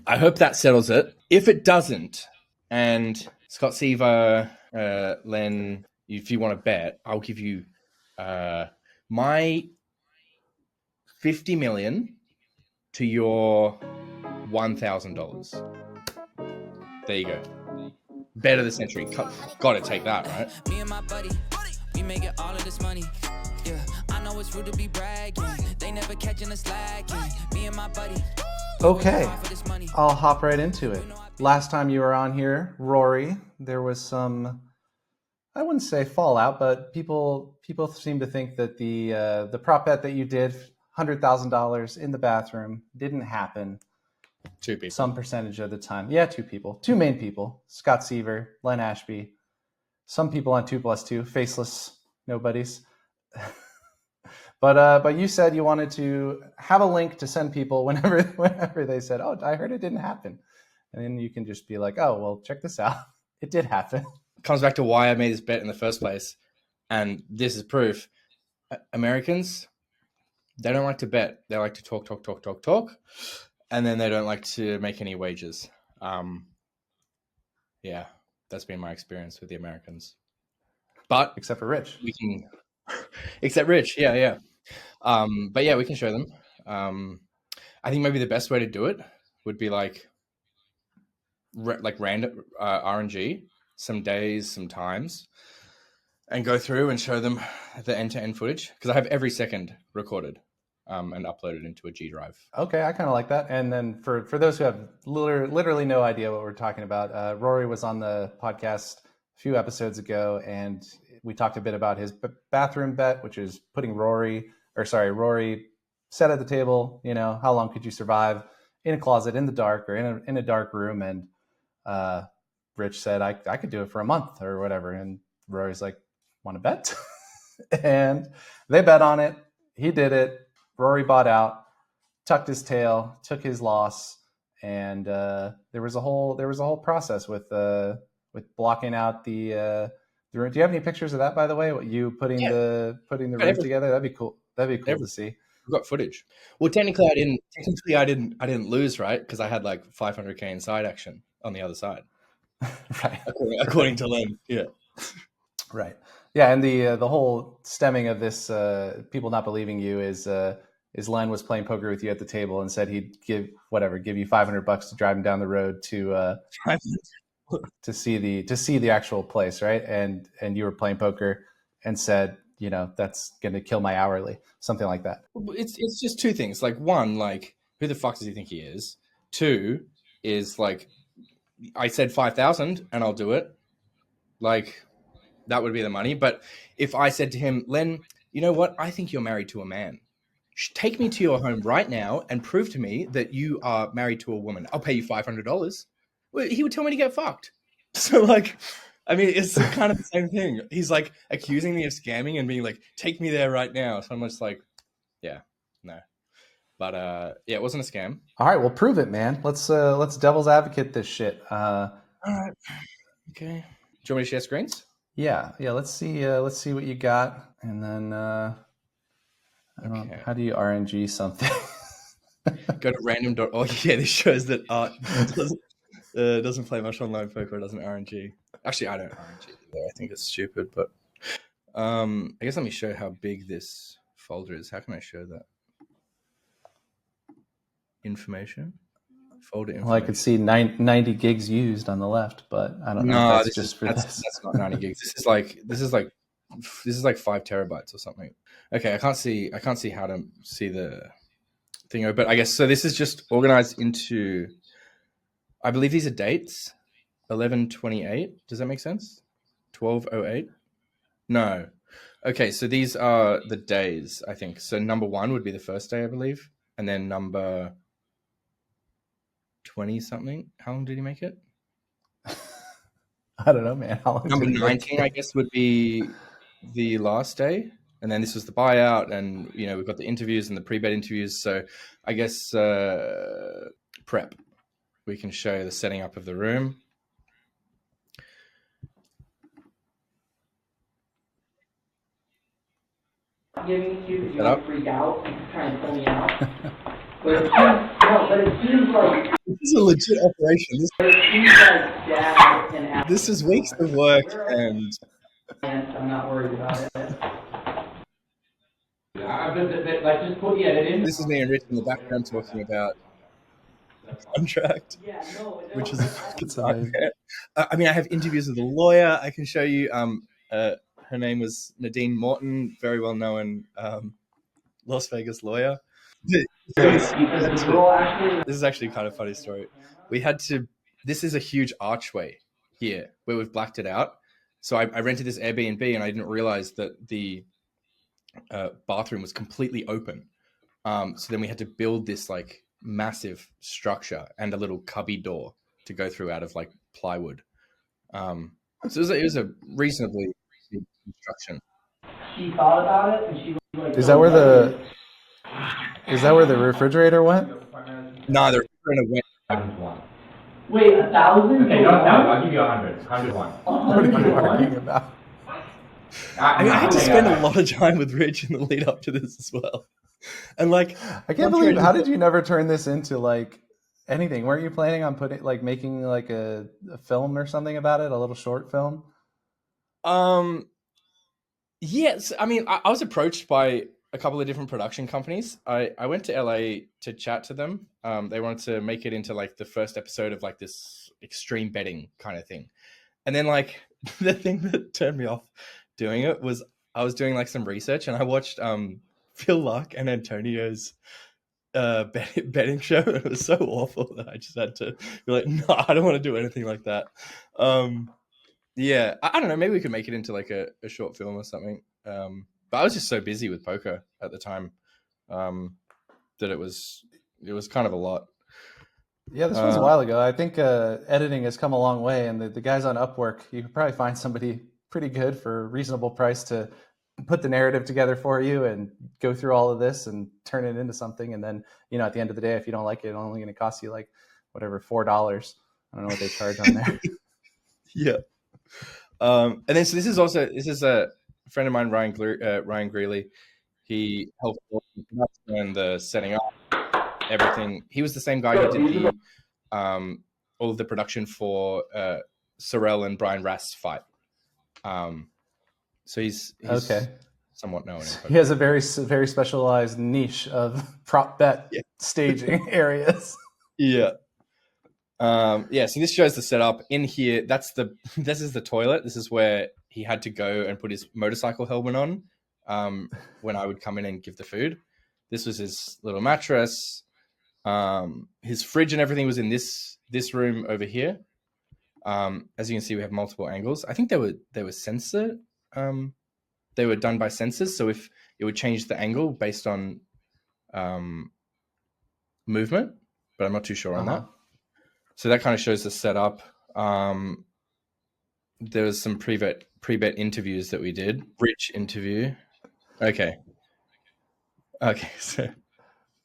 I hope that settles it. If it doesn't, and Scott Seaver, Len, if you want to bet, I'll give you my 50 million to your $1,000. There you go. Bet of the century. Got to take that, right? Me and my buddy, we making all of this money. Yeah, I know it's rude to be bragging. They never catching us slacking. Me and my buddy. Okay, I'll hop right into it. Last time you were on here, Rory, there was some, I wouldn't say fallout, but people seem to think that the prop bet that you did, $100,000 in the bathroom, didn't happen. Two people. Some percentage of the time. Yeah, two people. Two main people. Scott Seaver, Len Ashby. Some people on 2+2, faceless nobodies. But you said you wanted to have a link to send people whenever they said, "Oh, I heard it didn't happen," and then you can just be like, "Oh, well, check this out. It did happen." Comes back to why I made this bet in the first place, and this is proof. Americans, they don't like to bet. They like to talk, and then they don't like to make any wages. Yeah, that's been my experience with the Americans. But except for Rich, except Rich, yeah. But yeah, we can show them. I think maybe the best way to do it would be like random RNG, some days, some times, and go through and show them the end-to-end footage, because I have every second recorded and uploaded into a G drive. Okay, I kind of like that. And then for those who have literally no idea what we're talking about, Rory was on the podcast a few episodes ago, and we talked a bit about his bathroom bet, which is putting Rory sat at the table. You know, how long could you survive in a closet in the dark or in a dark room? And Rich said, I could do it for a month or whatever. And Rory's like, want to bet? And they bet on it. He did it. Rory bought out, tucked his tail, took his loss, and there was a whole process with blocking out the room. Do you have any pictures of that, by the way? What you putting the room together? That'd be cool. That'd be cool to see. We've got footage. Well, technically I didn't lose, right? Because I had like 500K inside action on the other side. Right. According to Len. Yeah. Right. Yeah, and the whole stemming of this people not believing you is Len was playing poker with you at the table and said he'd give you $500 to drive him down the road to see the actual place, right? And you were playing poker and said, you know, that's going to kill my hourly, something like that. It's just two things. Like, one, like, who the fuck does he think he is? Two is like, I said 5,000 and I'll do it. Like, that would be the money. But if I said to him, Len, you know what? I think you're married to a man. Take me to your home right now and prove to me that you are married to a woman. I'll pay you $500. Well, he would tell me to get fucked. So, like, I mean, it's kind of the same thing. He's like accusing me of scamming and being like, take me there right now. So I'm just like, yeah, no. But yeah, it wasn't a scam. All right, well, prove it, man. Let's devil's advocate this shit. All right. Okay. Do you want me to share screens? Yeah. Let's see what you got, and then how do you RNG something? Go to random.org. Yeah, this shows that art doesn't play much online poker. It doesn't RNG. Actually, I don't RNG either. I think it's stupid. But I guess let me show how big this folder is. How can I show that? Information. Folder information. Well, I could see 90 gigs used on the left, but I don't know. That's not 90 gigs. This is like 5 terabytes or something. Okay, I can't see how to see the thing, but I guess so. This is just organized into, I believe these are dates. 11/28. Does that make sense? 12/08. No. Okay, so these are the days, I think. So number 1 would be the first day, I believe, and then number 20 something. How long did he make it? I don't know, man. How long number 19, I guess, would be the last day. And then this was the buyout, and you know, we've got the interviews and the pre-bet interviews. So I guess prep. We can show the setting up of the room. Giving it to you because you want to freak out and try and pull me out. But it seems like This is a legit operation. Dad and This is weeks of work, and I'm not worried about it. Just put the edit in. this is me and Rich in the background talking about contract, which is a fucking nightmare. I mean, I have interviews with a lawyer. I can show you. Her name was Nadine Morton, very well known Las Vegas lawyer. This is actually kind of a funny story. We had to. This is a huge archway here where we've blacked it out. So I rented this Airbnb and I didn't realize that the bathroom was completely open. So then we had to build this like massive structure and a little cubby door to go through out of like plywood. So it was a reasonably big construction. She thought about it and she was like, Is that where the refrigerator went? No, the refrigerator went. 101. wait, 1,000? Okay, not 1,000. I'll give you 100. 101. What are you arguing about? I mean, I had to spend a lot of time with Rich in the lead up to this as well. And like, I can't believe, how did you never turn this into like anything? Weren't you planning on making like a film or something about it? A little short film? Yes. I mean, I was approached by a couple of different production companies. I went to LA to chat to them. They wanted to make it into like the first episode of like this extreme betting kind of thing. And then like the thing that turned me off doing it was I was doing like some research and I watched Phil Luck and Antonio's betting show. It was so awful that I just had to be like, no, I don't want to do anything like that. Yeah, I don't know. Maybe we could make it into like a short film or something. But I was just so busy with poker at the time that it was kind of a lot. Yeah, this was a while ago. I think editing has come a long way, and the guys on Upwork, you could probably find somebody pretty good for a reasonable price to put the narrative together for you and go through all of this and turn it into something. And then, at the end of the day, if you don't like it, it's only going to cost you like whatever, $4. I don't know what they charge on there. Yeah. And then so this is a friend of mine, Ryan Greeley. He helped in the setting up everything. He was the same guy who did all of the production for Sorrell and Brian Rast's fight. So he's okay, somewhat known. He has a very specialized niche of prop bet staging areas. Yeah. So this shows the setup in here. This is the toilet. This is where he had to go and put his motorcycle helmet on when I would come in and give the food. This was his little mattress. His fridge and everything was in this room over here. As you can see, we have multiple angles. I think they were sensor. They were done by sensors, so if it would change the angle based on movement, but I'm not too sure on that. So that kind of shows the setup. There was some pre-bet interviews that we did. Rich interview. Okay. So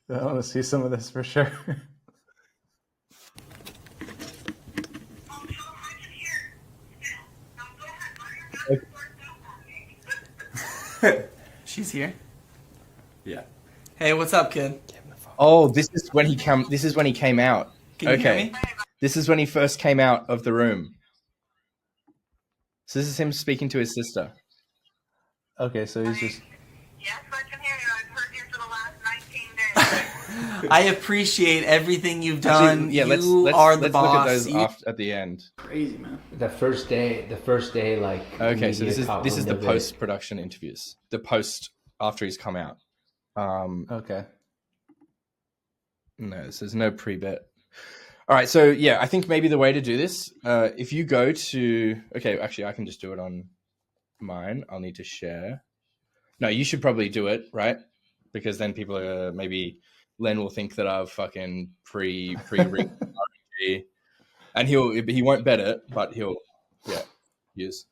I want to see some of this for sure. She's here. Yeah. Hey, what's up, kid? Oh, this is when he came out. Can you hear me? This is when he first came out of the room. So this is him speaking to his sister. Okay, so he's just... Yes, I can hear you. I've heard you for the last 19 days. I appreciate everything you've done. Actually, yeah, let's the boss. look at those at the end. Crazy, man. The first day, like. Okay, so this is the post-production interviews. The post after he's come out. Okay. No, so there's no pre-bet. All right, so yeah, I think maybe the way to do this, if you go to... Okay, actually, I can just do it on mine. I'll need to share. No, you should probably do it, right? Because then people are... Maybe Len will think that I've fucking pre-rigged RNG. And he won't bet it, but he'll use.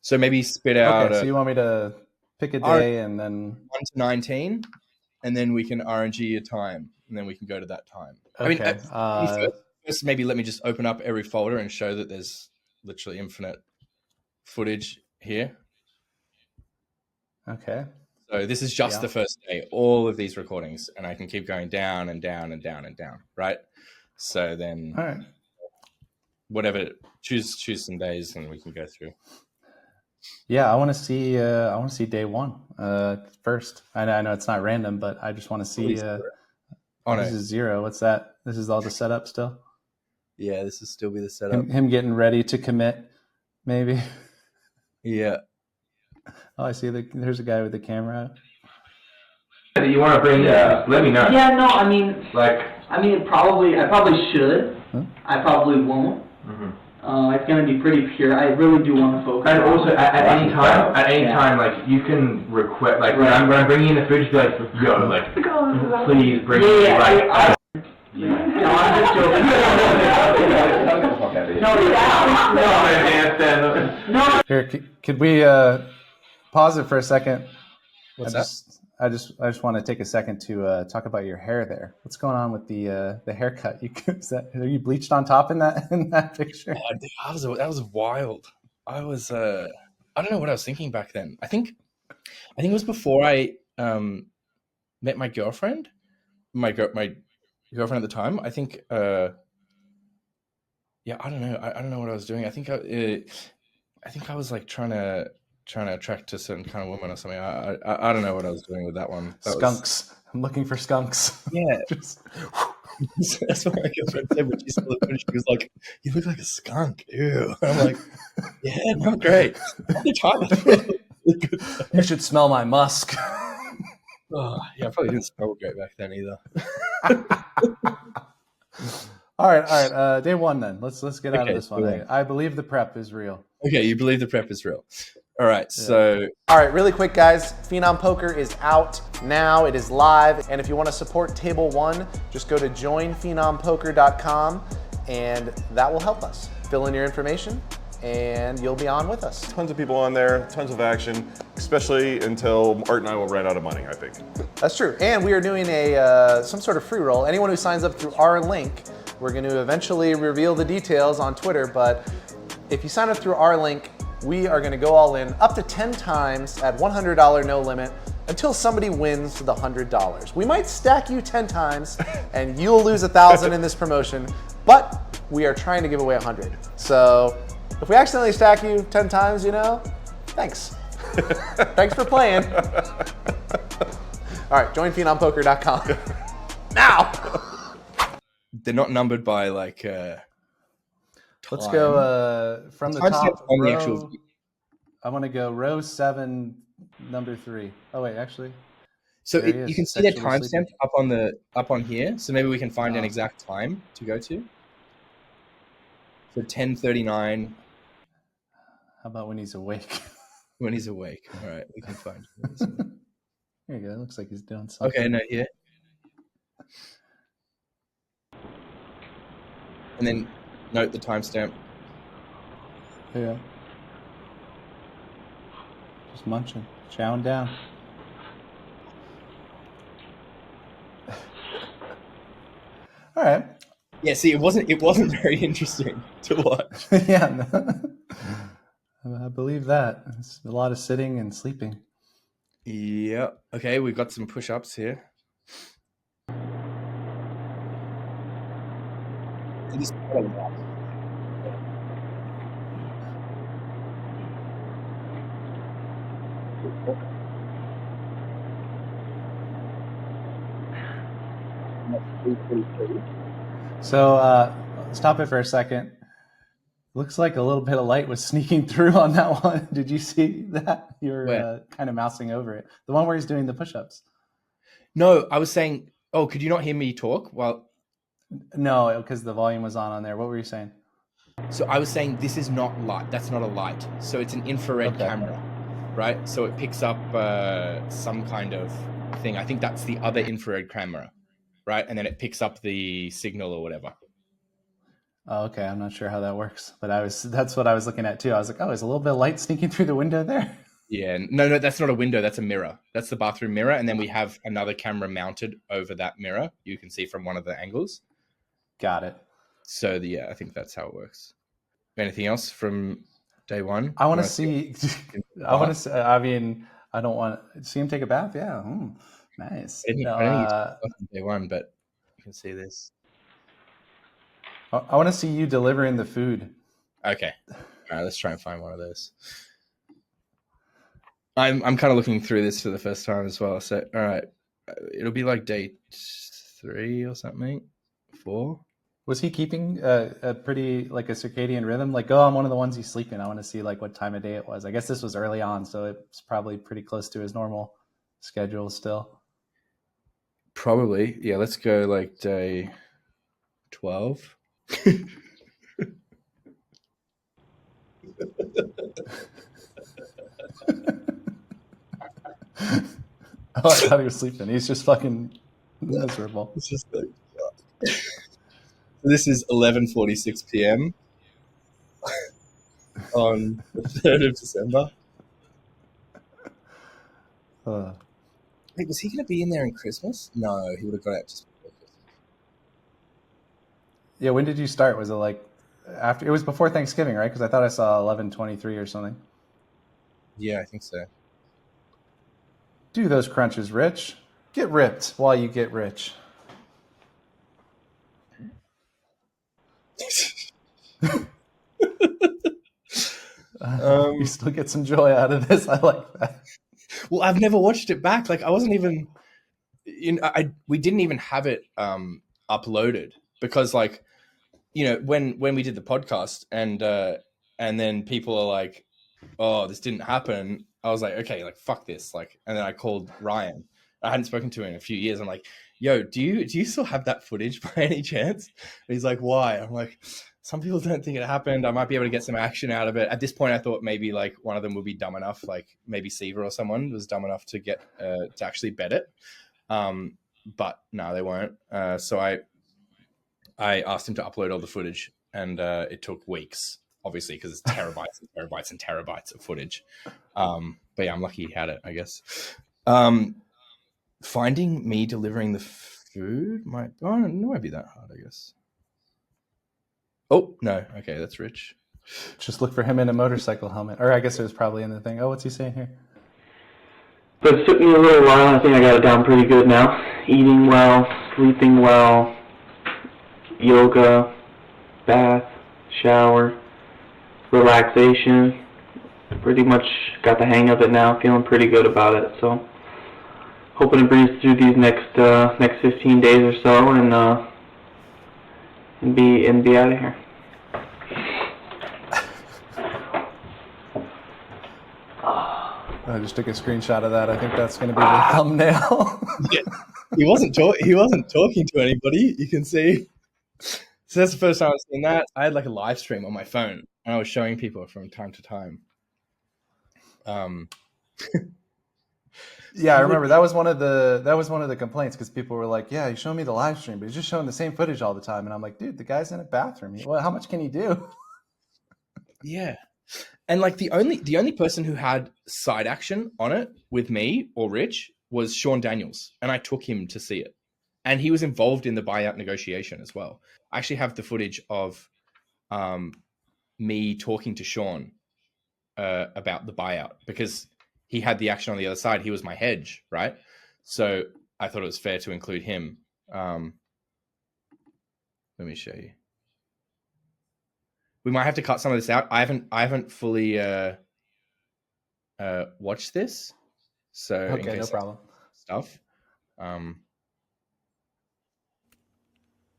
So maybe spit out... Okay, so you want me to pick a day and then... 1 to 19, and then we can RNG a time, and then we can go to that time. Okay. I mean, first, maybe let me just open up every folder and show that there's literally infinite footage here. Okay. So this is just Yeah. the first day, all of these recordings, and I can keep going down and down and down and down, right? So then All right. whatever, choose some days and we can go through. Yeah, I want to see day one first. I know it's not random, but I just want to see. Oh, no. This is 0. What's that? This is all the setup still. Yeah, this will still be the setup. Him getting ready to commit, maybe. Yeah. Oh, I see. There's a guy with the camera. That you want to bring? Let me know. Yeah, no, I mean, Like. I probably should. Huh? I probably won't. Mm-hmm. It's gonna be pretty pure. I really do want to focus. And on also, at any time, like you can request, like when I'm bringing in the food, just be like, yo, like, please bring me like. No, I'm just joking. No. Here, could we pause it for a second? What's that? I just want to take a second to talk about your hair there. What's going on with the haircut? Are you bleached on top in that picture? Oh, that was wild. I don't know what I was thinking back then. I think it was before I met my girlfriend. My girlfriend at the time. I think I don't know. I don't know what I was doing. I think I was like trying to attract a certain kind of woman or something. I don't know what I was doing with that one. Skunks. I'm looking for skunks. Yeah. That's what my girlfriend said when she saw the footage. She was like, "You look like a skunk." Ew. I'm like, "Yeah, not great." You should smell my musk. Oh, yeah, I probably didn't smell great back then either. All right. Day one then. Let's get out of this one. Cool. I believe the prep is real. Okay, you believe the prep is real. All right, so All right, really quick, guys. Phenom Poker is out now. It is live. And if you want to support Table 1, just go to joinphenompoker.com and that will help us. Fill in your information and you'll be on with us. Tons of people on there, tons of action, especially until Art and I will run out of money, I think. That's true. And we are doing some sort of free roll. Anyone who signs up through our link, we're going to eventually reveal the details on Twitter, but if you sign up through our link, we are going to go all in up to 10 times at $100 no limit until somebody wins the $100. We might stack you 10 times and you'll lose 1,000 in this promotion, but we are trying to give away 100. So if we accidentally stack you 10 times, thanks. Thanks for playing. All right, join phenompoker.com. Now! they're not numbered by like Let's time. go from the Timestamp top on the row. actual. I want to go row 7, number 3. Oh wait, actually, So there he you can is, see the sexually timestamp sleeping. up on here. So maybe we can find an Oh. exact time to go to. So 10:39 How about when he's awake? when he's awake. All right, we can find. There you go. It looks like he's doing something. Okay, no, here. And then note the timestamp. Yeah. Just munching, chowing down. All right. Yeah, see, it wasn't very interesting to watch. Yeah. No. I believe that. It's a lot of sitting and sleeping. Yeah. Okay, we've got some push-ups here. This is quite a lot. So stop it for a second. Looks like a little bit of light was sneaking through on that one. Did you see that? You were kind of mousing over it. The one where he's doing the push-ups. No, I was saying, oh, could you not hear me talk? Well, no, because the volume was on there. What were you saying? so I was saying this is not light. That's not a light. So it's an infrared camera, right? So it picks up some kind of thing. I think that's the other infrared camera, right? And then it picks up the signal or whatever. Oh, okay. I'm not sure how that works, but that's what I was looking at too. I was like, oh, is a little bit of light sneaking through the window there? Yeah, no, that's not a window. That's a mirror. That's the bathroom mirror. And then we have another camera mounted over that mirror. You can see from one of the angles. Got it. So yeah, I think that's how it works. Anything else from day one? I want to see. I want to. I mean, I don't want to see him take a bath. Yeah, nice. I don't think it's day one, but you can see this. I want to see you delivering the food. Okay. All right, let's try and find one of those. I'm kind of looking through this for the first time as well. So, all right, it'll be like day 3 or something, 4. Was he keeping a pretty like a circadian rhythm? Like, on one of the ones he's sleeping, I want to see like what time of day it was. I guess this was early on, so it's probably pretty close to his normal schedule still. Probably, yeah. Let's go like day 12. Oh, I thought he was sleeping. He's just fucking miserable. It's just like, this is 11:46 p.m. on the 3rd of December. Wait, was he going to be in there in Christmas? No, he would have got out just before Christmas. Yeah, when did you start? Was it like after? It was before Thanksgiving, right? Because I thought I saw 11:23 or something. Yeah, I think so. Do those crunches, Rich. Get ripped while you get rich. You still get some joy out of this. I like that. Well, I've never watched it back. Like, I wasn't even, we didn't even have it uploaded because, like, when we did the podcast and then people are like, "Oh, this didn't happen." I was like, "Okay, like fuck this." Like, and then I called Ryan. I hadn't spoken to him in a few years. I'm like, "Yo, do you still have that footage by any chance?" And he's like, "Why?" I'm like, "Some people don't think it happened. I might be able to get some action out of it." At this point, I thought maybe like one of them would be dumb enough, like maybe Seaver or someone was dumb enough to get to actually bet it. But no, they weren't. So I asked him to upload all the footage, and it took weeks, obviously, because it's terabytes and terabytes and terabytes of footage. But yeah, I'm lucky he had it, I guess. Finding me delivering the food might be that hard, I guess. Oh, no. Okay, that's Rich. Just look for him in a motorcycle helmet. Or I guess it was probably in the thing. Oh, what's he saying here? But it took me a little while. I think I got it down pretty good now. Eating well, sleeping well, yoga, bath, shower, relaxation. Pretty much got the hang of it now. Feeling pretty good about it. So hoping to breeze through these next 15 days or so and be out of here. I just took a screenshot of that. I think that's going to be the thumbnail. Yeah. He wasn't talking to anybody. You can see. So that's the first time I've seen that. I had like a live stream on my phone, and I was showing people from time to time. Yeah, I remember that was one of the complaints because people were like, "Yeah, you show me the live stream, but he's just showing the same footage all the time." And I'm like, "Dude, the guy's in a bathroom. Well, how much can he do?" Yeah, and like the only person who had side action on it with me or Rich was Sean Daniels, and I took him to see it, and he was involved in the buyout negotiation as well. I actually have the footage of me talking to Sean about the buyout because he had the action on the other side. He was my hedge, right? So I thought it was fair to include him. Let me show you. We might have to cut some of this out. I haven't fully watched this, so Okay, no problem. Stuff.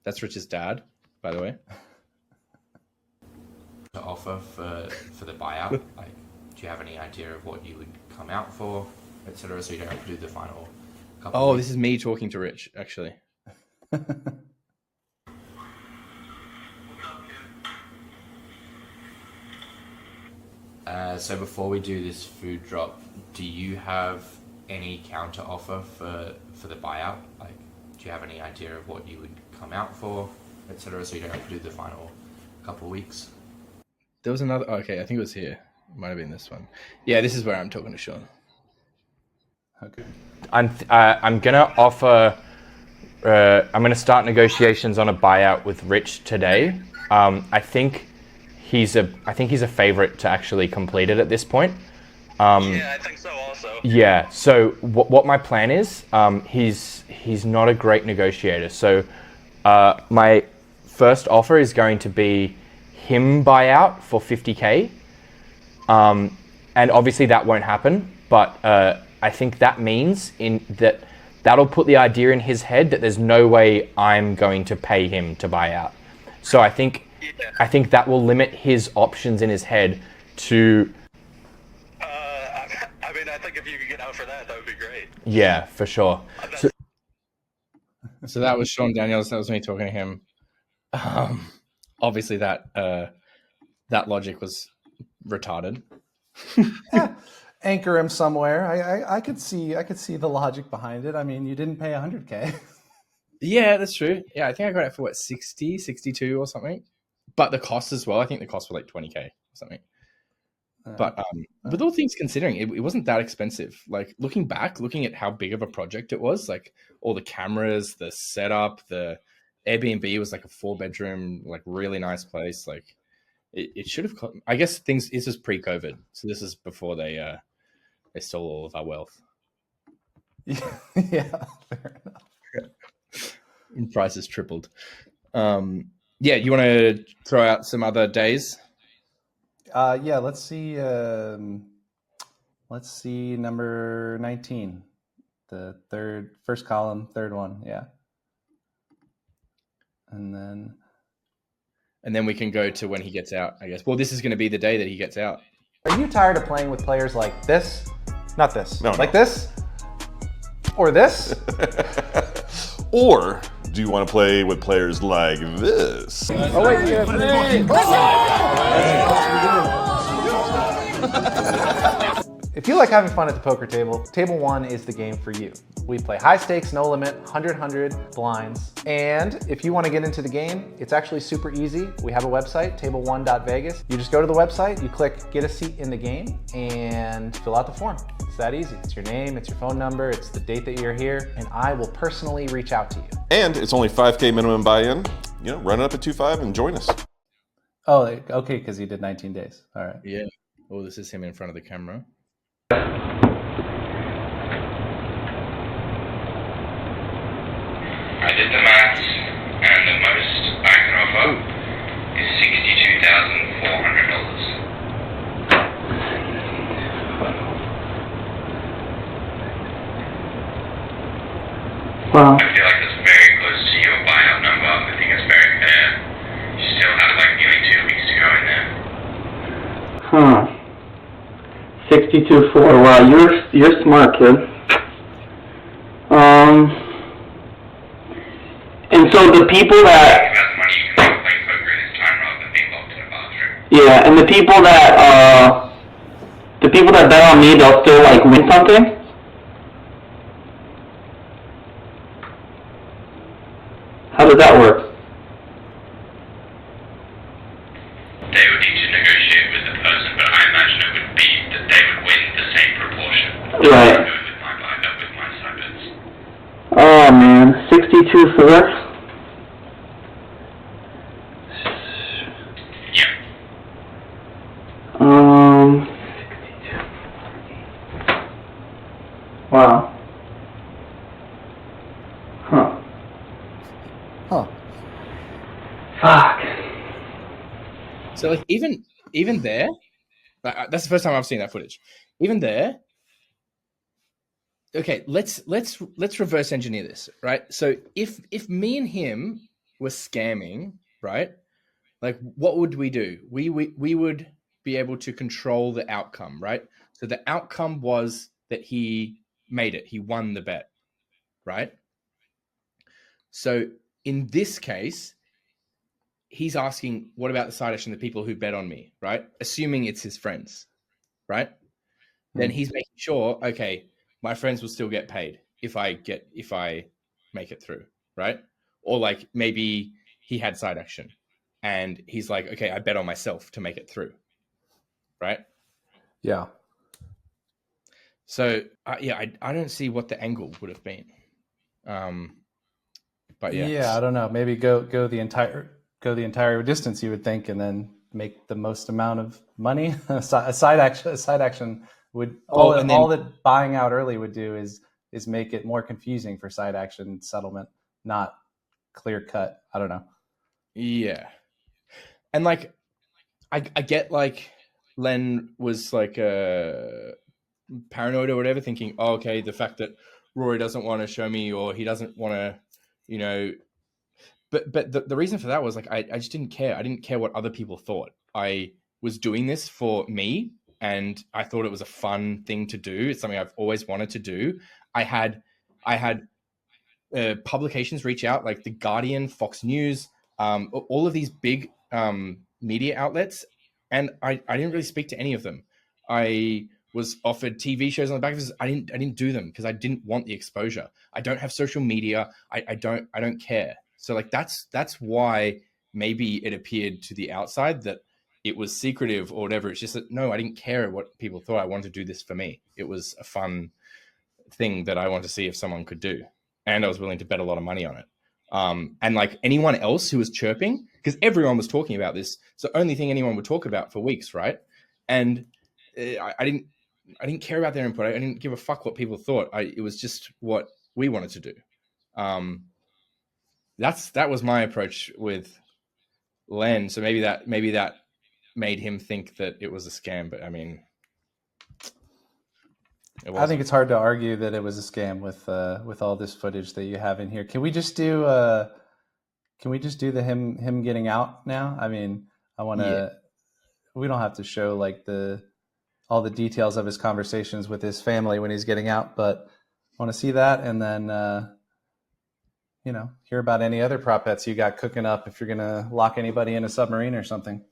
That's Rich's dad, by the way. To offer for the buyout, like, do you have any idea of what you would come out for, etc.? So you don't have to do the final couple. Oh, this is me talking to Rich, actually. So before we do this food drop, do you have any counter offer for the buyout? Like, do you have any idea of what you would come out for, etc.? So you don't have to do the final couple weeks. There was another. Okay, I think it was here. It might have been this one. Yeah, this is where I'm talking to Sean. Okay. I'm gonna offer. I'm gonna start negotiations on a buyout with Rich today. I think he's a favorite to actually complete it at this point. Yeah, I think so also. Yeah. So what my plan is, he's not a great negotiator. So my first offer is going to be him buyout for 50K. And obviously that won't happen, but I think that means that'll put the idea in his head that there's no way I'm going to pay him to buy out. So I think that will limit his options in his head to. I mean, I think if you could get out for that would be great. Yeah, for sure. So that was Sean Daniels. That was me talking to him. Obviously, that logic was retarded. Anchor him somewhere. I could see the logic behind it. I mean, you didn't pay 100K. Yeah, that's true. Yeah, I think I got it for 60, 62 or something. But the cost as well. I think the cost was like 20K or something. But with all things considering, it wasn't that expensive. Like looking at how big of a project it was, like all the cameras, the setup, the Airbnb was like a 4-bedroom, like really nice place. Like it should have. I guess this is pre-COVID, so this is before they stole all of our wealth. Yeah, fair enough. And prices tripled. Yeah, you want to throw out some other days? Yeah, let's see. Let's see number 19, the first column, third one. Yeah, and then we can go to when he gets out, I guess. Well, this is going to be the day that he gets out. Are you tired of playing with players like this? Not this. No. Like this? Or this? Or do you want to play with players like this? Oh, wait. If you like having fun at the poker table, Table 1 is the game for you. We play high stakes, no limit, 100 blinds. And if you want to get into the game, it's actually super easy. We have a website, table1.vegas. You just go to the website, you click get a seat in the game, and fill out the form. It's that easy. It's your name, it's your phone number, it's the date that you're here, and I will personally reach out to you. And it's only 5K minimum buy-in. Run it up at 2.5 and join us. Oh, okay, because he did 19 days. All right. Yeah. Oh, this is him in front of the camera. I did the maths, and the most I can offer is $62,400. Wow. I feel like that's very close to your buyout number. I think it's very fair. You still have like nearly 2 weeks to go in there. 62.4. Wow, you're smart, kid. And so the people that yeah, and the people that bet on me, they'll still like win something. How does that work? They would need to negotiate with the person, but I imagine it would be that they would win the same proportion. Right. With my buyback, with my side bets. Oh man, 62.4. Yeah. 62. Wow. Huh. Fuck. So like even there, that's the first time I've seen that footage. Even there, okay, let's reverse engineer this, right? So if me and him were scamming, right? Like what would we do? We would be able to control the outcome, right? So the outcome was that he made it. He won the bet, right? So in this case, he's asking, what about the side action, the people who bet on me, right? Assuming it's his friends, right? Then he's making sure, okay, my friends will still get paid if I make it through, right? Or like maybe he had side action and he's like, okay, I bet on myself to make it through, right? Yeah. So I don't see what the angle would have been. But yeah, I don't know. Maybe go the entire distance, you would think, and then make the most amount of money. A side action would Oh, all that buying out early would do is make it more confusing for side action settlement, not clear cut. I don't know. Yeah. And like, I get like Len was like paranoid or whatever, thinking, oh, okay, the fact that Rory doesn't want to show me, or he doesn't want to, you know, but the reason for that was like, I just didn't care. I didn't care what other people thought. I was doing this for me, and I thought it was a fun thing to do. It's something I've always wanted to do. I had publications reach out, like The Guardian, Fox News, all of these big media outlets, and I didn't really speak to any of them. I was offered TV shows on the back of this. I didn't do them because I didn't want the exposure. I don't have social media. I don't care. So like that's why maybe it appeared to the outside that it was secretive or whatever. It's just that no, I didn't care what people thought. I wanted to do this for me. It was a fun thing that I wanted to see if someone could do, and I was willing to bet a lot of money on it. And like anyone else who was chirping, because everyone was talking about this, it's the only thing anyone would talk about for weeks, right? And I didn't care about their input. I didn't give a fuck what people thought. It was just what we wanted to do. That was my approach with Len. So maybe that made him think that it was a scam. But I mean, I think it's hard to argue that it was a scam with all this footage that you have in here. Can we just do the him getting out now? I mean, I want to. Yeah. We don't have to show like all the details of his conversations with his family when he's getting out, but I want to see that, and then hear about any other prop bets you got cooking up if you're gonna lock anybody in a submarine or something.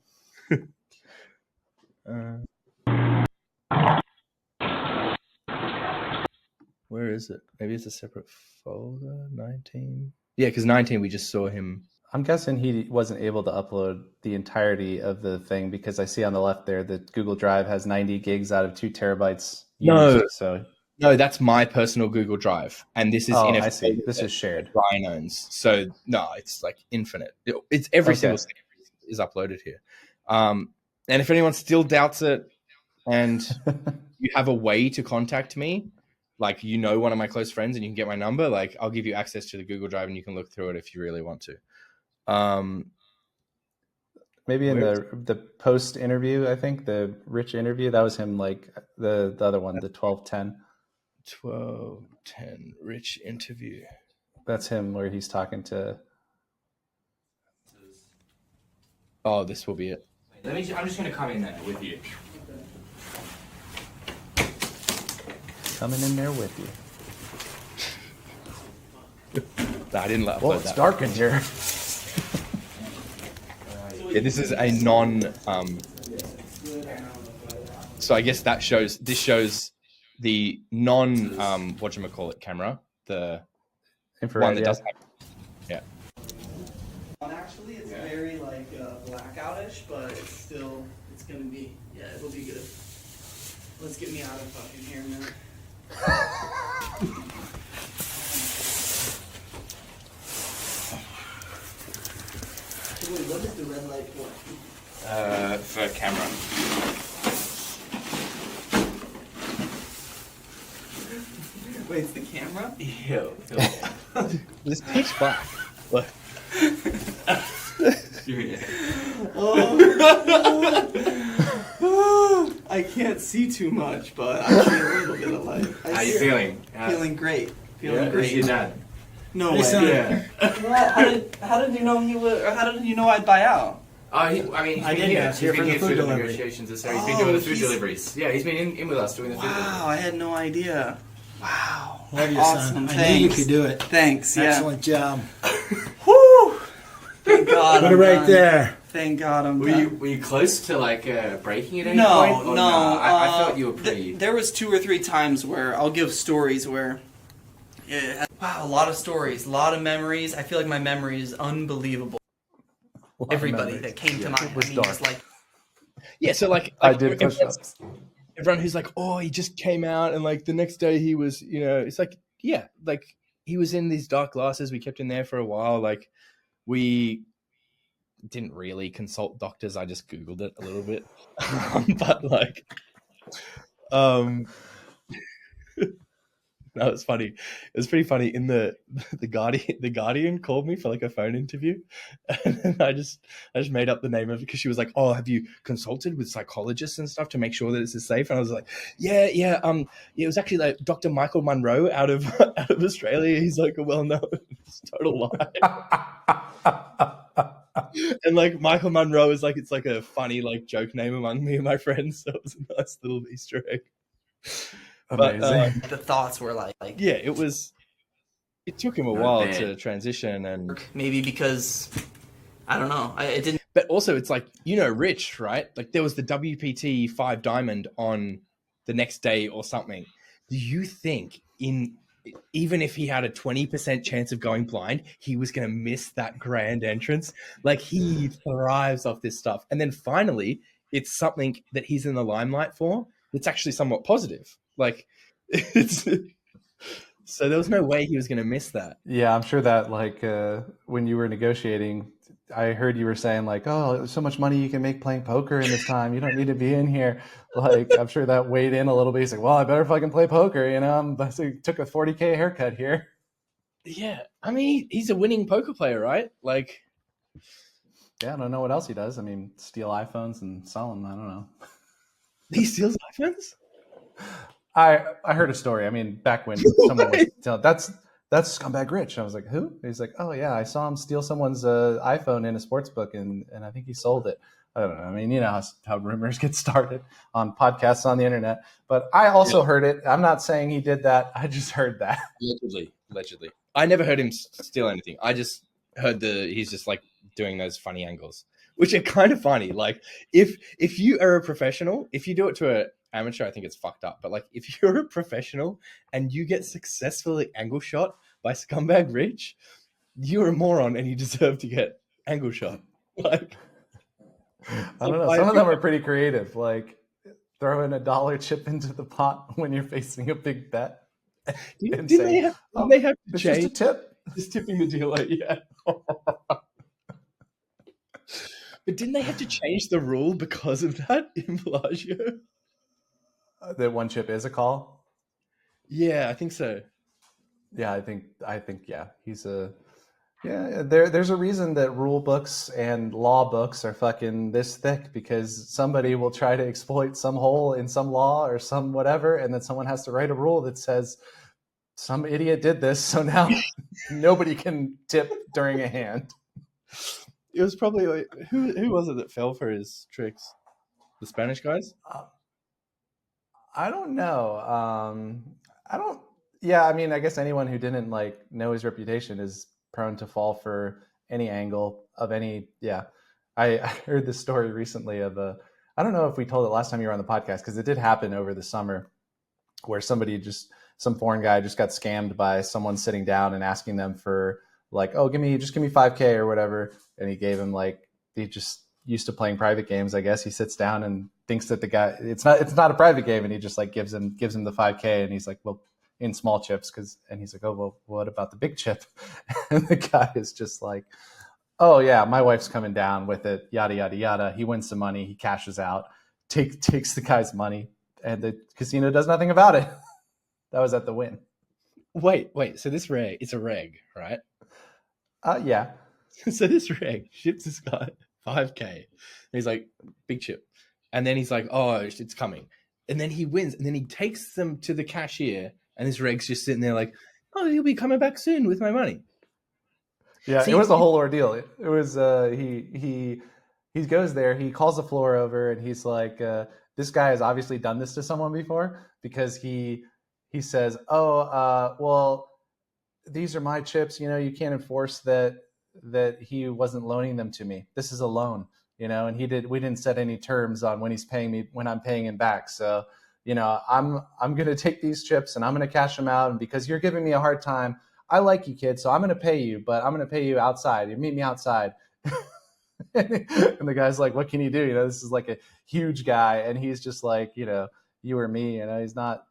Where is it? Maybe it's a separate folder. 19. Yeah, because 19 we just saw him. I'm guessing he wasn't able to upload the entirety of the thing because I see on the left there that Google Drive has 90 gigs out of 2 terabytes used, No, that's my personal Google Drive, and this is in a I see. This is shared. Ryan owns. So no, it's like infinite. It's every single thing is uploaded here. And if anyone still doubts it, and you have a way to contact me, like one of my close friends, and you can get my number, like I'll give you access to the Google Drive, and you can look through it if you really want to. Maybe in the post interview, I think the Rich interview, that was him, like the other one, the 1210 Rich interview. That's him where he's talking to. Oh, this will be it. I'm just going to come in there with you. Coming in there with you. I didn't upload that. Well, it's dark in here. Yeah, this is a so I guess this shows the whatchamacallit camera, the infrared one that doesn't have. Yeah. Actually, it's very like blackoutish, but it's gonna be, it'll be good. Let's get me out of fucking here, man. Wait, what is the red light for? For camera. Wait, it's the camera? Ew. This pitch black. Look. I can't see too much, but I see a little bit of light. How you feeling? Feeling great. Feeling great. Who's your dad? No way. Yeah. How did you know he would? Or how did you know I'd buy out? He's been here. He's been here through the negotiations, so he's been doing the food deliveries. Yeah, he's been in with us doing the food deliveries. Wow, I had no idea. Wow. Love you, awesome. son. Thanks. I knew you could do it. Thanks. Excellent job. Woo! Thank God. Put it right there. Thank God I'm Were you close to like breaking at any point? Or No. I felt you were pretty. There was 2 or 3 times where I'll give stories where. Yeah, wow, a lot of stories, a lot of memories. I feel like my memory is unbelievable. Everybody that came to mind. Was dark. Yeah, so like I did push-ups. Everyone who's like, oh, he just came out, and like the next day he was, it's like, yeah, like he was in these dark glasses. We kept him there for a while. Like we didn't really consult doctors. I just Googled it a little bit, but like, Um, no, it's funny. It was pretty funny. In the Guardian called me for like a phone interview, and then I just made up the name of it because she was like, "Oh, have you consulted with psychologists and stuff to make sure that this is safe?" And I was like, "Yeah. It was actually like Dr. Michael Munro out of Australia. He's like a well-known it's a total lie." And like Michael Munro is like it's like a funny like joke name among me and my friends, so it was a nice little Easter egg. Amazing. But the thoughts were like yeah, it was. It took him a while to transition, and maybe because I don't know, it didn't. But also, it's like Rich, right? Like there was the WPT 5 Diamond on the next day or something. Do you think even if he had a 20% chance of going blind, he was going to miss that grand entrance? Like he thrives off this stuff, and then finally, it's something that he's in the limelight for. It's actually somewhat positive. Like it's. So there was no way he was going to miss that. Yeah, I'm sure that like when you were negotiating, I heard you were saying like, "Oh, there's so much money you can make playing poker in this time. You don't need to be in here." Like, I'm sure that weighed in a little bit. He's like, "Well, I better fucking play poker," So he took a 40K haircut here. Yeah, I mean, he's a winning poker player, right? Like, yeah, I don't know what else he does. I mean, steal iPhones and sell them. I don't know. He steals iPhones? I heard a story. I mean, back when someone was telling, that's Scumbag Rich. I was like, who? He's like, oh yeah, I saw him steal someone's iPhone in a sports book, and I think he sold it. I don't know. I mean, you know how rumors get started on podcasts on the internet. But I also heard it. I'm not saying he did that. I just heard that. Allegedly. I never heard him steal anything. I just heard he's just like doing those funny angles, which are kind of funny. Like if you are a professional, if you do it to a amateur, I think it's fucked up. But like if you're a professional and you get successfully angle shot by Scumbag Rich, you're a moron and you deserve to get angle shot. Like I don't know. Some of them are pretty creative, like throwing a dollar chip into the pot when you're facing a big bet. Didn't they have to change? Just a tip. Just tipping the dealer, yeah. But didn't they have to change the rule because of that in Bellagio? That one chip is a call? Yeah, I think so. Yeah, I think yeah. He's there's a reason that rule books and law books are fucking this thick, because somebody will try to exploit some hole in some law or some whatever, and then someone has to write a rule that says some idiot did this, so now nobody can tip during a hand. It was probably like, who was it that fell for his tricks? The Spanish guys? I don't know. Yeah, I mean, I guess anyone who didn't like know his reputation is prone to fall for any angle of any. Yeah, I heard this story recently of I don't know if we told it last time you were on the podcast, because it did happen over the summer, where some foreign guy just got scammed by someone sitting down and asking them for like, oh, give me 5K or whatever, and he gave him like, he just used to playing private games, I guess. He sits down and thinks that the guy, it's not a private game, and he just like gives him the 5K, and he's like, well, in small chips, and he's like, oh, well, what about the big chip? And the guy is just like, oh yeah, my wife's coming down with it, yada yada yada. He wins some money, he cashes out, takes the guy's money, and the casino does nothing about it. That was at the win. Wait, so this reg, it's a reg, right? Yeah. So this reg ships this guy 5K. And he's like, big chip. And then he's like, oh, it's coming. And then he wins. And then he takes them to the cashier. And this reg's just sitting there like, oh, he'll be coming back soon with my money. Yeah, it was a whole ordeal. It was, he goes there, he calls the floor over, and he's like, this guy has obviously done this to someone before, because he says, oh, well, these are my chips. You know, you can't enforce that he wasn't loaning them to me. This is a loan, you know, and we didn't set any terms on when he's paying me, when I'm paying him back. So, you know, I'm going to take these chips and I'm going to cash them out. And because you're giving me a hard time, I like you, kid. So I'm going to pay you, but I'm going to pay you outside. You meet me outside. And the guy's like, what can you do? You know, this is like a huge guy. And he's just like, you know, you or me, you know, he's not,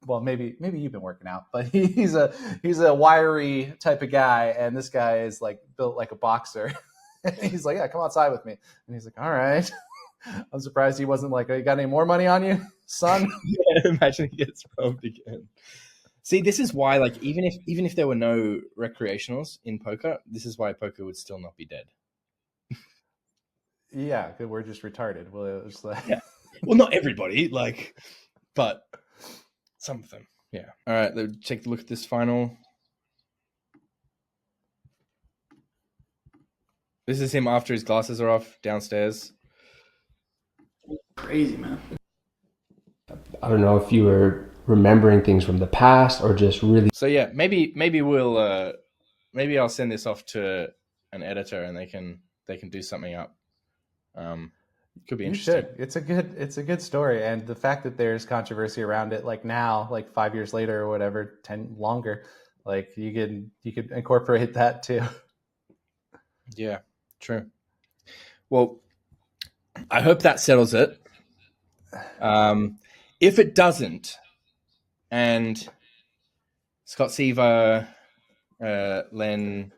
well, maybe you've been working out, but he's a wiry type of guy. And this guy is like built like a boxer. He's like, yeah, come outside with me. And he's like, all right. I'm surprised he wasn't like, oh, you got any more money on you, son? Yeah, imagine he gets robbed again. See, this is why, like, even if there were no recreationals in poker, this is why poker would still not be dead. Yeah, we're just retarded. Well, it was like, Yeah. Well, not everybody, like, but some of them. Yeah. All right, let's take a look at this final. This is him after his glasses are off downstairs. Crazy, man. I don't know if you were remembering things from the past or just really. So yeah, maybe we'll maybe I'll send this off to an editor and they can do something up. Could be interesting. It's a good story, and the fact that there's controversy around it, like now, like 5 years later or whatever, 10 longer, like you could incorporate that too. Yeah, true. Well, I hope that settles it. If it doesn't, and Scott Seaver, Len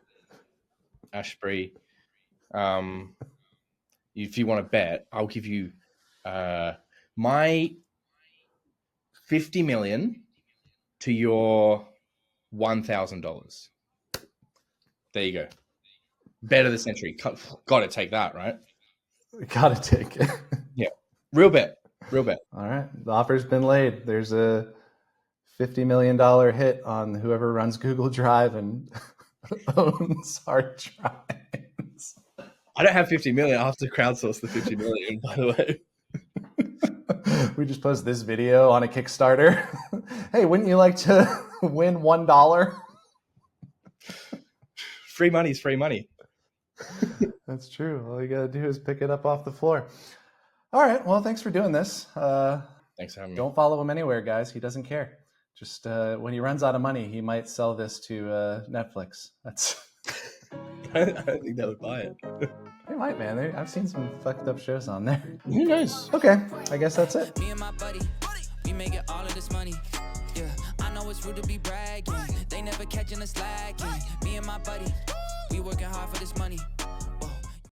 Ashby, if you want to bet, I'll give you my 50 million to your $1,000. There you go. Bet of the century. Got to take that, right? Gotta take it. Yeah. Real bet. All right. The offer's been laid. There's a $50 million hit on whoever runs Google Drive and owns hard drives. I don't have 50 million. I'll have to crowdsource the 50 million, by the way. We just post this video on a Kickstarter. Hey, wouldn't you like to win $1? Free money is free money. That's true. All you got to do is pick it up off the floor. All right. Well, thanks for doing this. Thanks for having me. Don't follow him anywhere, guys. He doesn't care. Just when he runs out of money, he might sell this to Netflix. That's. I don't think they would buy it. They might, man. I've seen some fucked up shows on there. Who knows? Okay. I guess that's it. Me and my buddy, we make it all of this money. Yeah, I know it's rude to be bragging. They never catching us slacking. Me and my buddy, we working hard for this money.